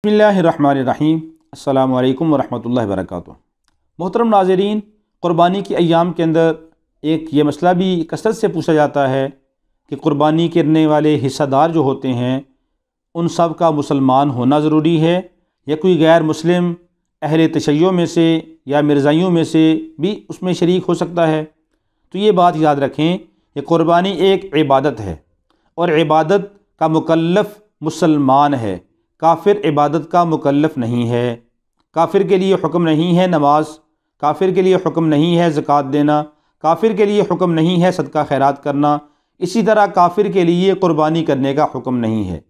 बिस्मिल्लाहिर्रहमानिर्रहीम। अस्सलामु अलैकुम वरहमतुल्लाहि वबरकातुहू। मोहतरम नाज़रीन, क़ुरबानी के अय्याम के अंदर एक ये मसला भी कसरत से पूछा जाता है कि क़ुरबानी करने वाले हिस्सादार जो होते हैं उन सब का मुसलमान होना ज़रूरी है या कोई गैर मुस्लिम अहले तशय्यो में से या मिर्ज़ाइयों में से भी उसमें शरीक हो सकता है। तो ये बात याद रखें कि क़ुरबानी एक इबादत है और इबादत का मुकल्लफ़ मुसलमान है, काफिर इबादत का मुकल्लफ़ नहीं है। काफिर के लिए हुक्म नहीं है नमाज, काफिर के लिए हुक्म नहीं है ज़कात देना, काफिर के लिए हुक्म नहीं है सदका खैरात करना, इसी तरह काफिर के लिए क़ुरबानी करने का हुक्म नहीं है।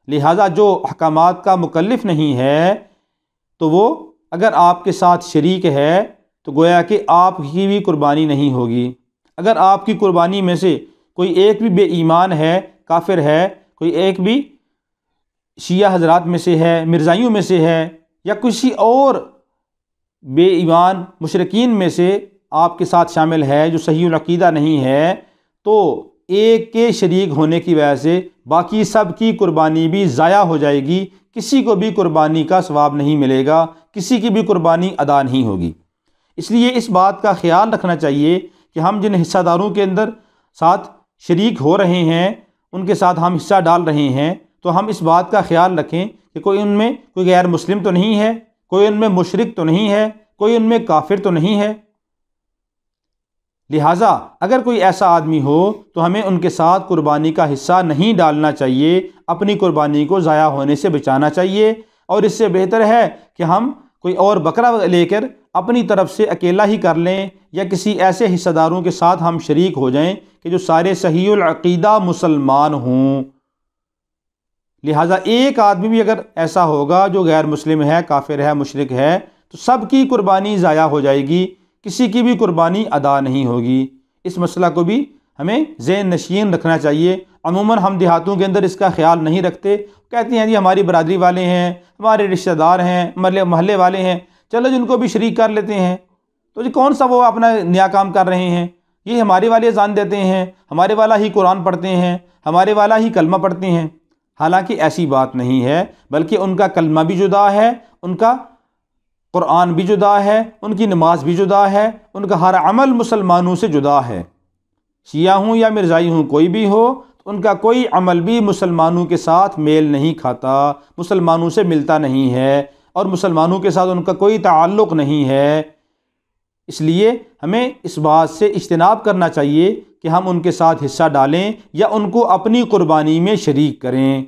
लिहाजा जो अहकामात का मुकल्लफ़ नहीं है तो वो अगर आपके साथ शरीक है तो गोया कि आपकी भी क़ुरबानी नहीं होगी। अगर आपकी क़ुरबानी में से कोई एक भी बेईमान है, काफिर है, कोई एक भी शिया हज़रात में से है, मिर्ज़ाइयों में से है या किसी और बेईमान मुशरिकीन में से आपके साथ शामिल है जो सहीहुल अक़ीदा नहीं है, तो एक के शरीक होने की वजह से बाकी सब की क़ुरबानी भी ज़ाया हो जाएगी। किसी को भी क़ुरबानी का सवाब नहीं मिलेगा, किसी की भी क़ुरबानी अदा नहीं होगी। इसलिए इस बात का ख्याल रखना चाहिए कि हम जिन हिस्सादारों के अंदर साथ शरीक हो रहे हैं, उनके साथ हम हिस्सा डाल रहे हैं, तो हम इस बात का ख्याल रखें कि कोई उनमें कोई गैर मुस्लिम तो नहीं है, कोई उनमें मुशरिक तो नहीं है, कोई उनमें काफिर तो नहीं है। लिहाजा अगर कोई ऐसा आदमी हो तो हमें उनके साथ क़ुरबानी का हिस्सा नहीं डालना चाहिए, अपनी क़ुरबानी को ज़ाया होने से बचाना चाहिए। और इससे बेहतर है कि हम कोई और बकरा लेकर अपनी तरफ से अकेला ही कर लें या किसी ऐसे हिस्सेदारों के साथ हम शरीक हो जाएं कि जो सारे सहीहुल अक़ीदा मुसलमान हों। लिहाजा एक आदमी भी अगर ऐसा होगा जो गैर मुस्लिम है, काफिर है, मुशरिक है, तो सब की क़ुरबानी ज़ाया हो जाएगी, किसी की भी क़ुरबानी अदा नहीं होगी। इस मसला को भी हमें ज़हन नशीन रखना चाहिए। अमूमन हम देहातों के अंदर इसका ख्याल नहीं रखते, कहते हैं जी हमारी बरादरी वाले हैं, हमारे रिश्तेदार हैं, महल्ले वाले हैं, चलो जिनको भी शरीक कर लेते हैं। तो जी कौन सा वो अपना नया काम कर रहे हैं, ये हमारे वाले अज़ान देते हैं, हमारे वाला ही कुरान पढ़ते हैं, हमारे वाला ही कलमा पढ़ते हैं। हालांकि ऐसी बात नहीं है, बल्कि उनका कलमा भी जुदा है, उनका कुरान भी जुदा है, उनकी नमाज भी जुदा है, उनका हर अमल मुसलमानों से जुदा है। शिया हूँ या मिर्ज़ाई हूँ, कोई भी हो, तो उनका कोई अमल भी मुसलमानों के साथ मेल नहीं खाता, मुसलमानों से मिलता नहीं है और मुसलमानों के साथ उनका कोई ताल्लुक़ नहीं है। इसलिए हमें इस बात से इज्तिनाब करना चाहिए कि हम उनके साथ हिस्सा डालें या उनको अपनी क़ुरबानी में शरीक करें।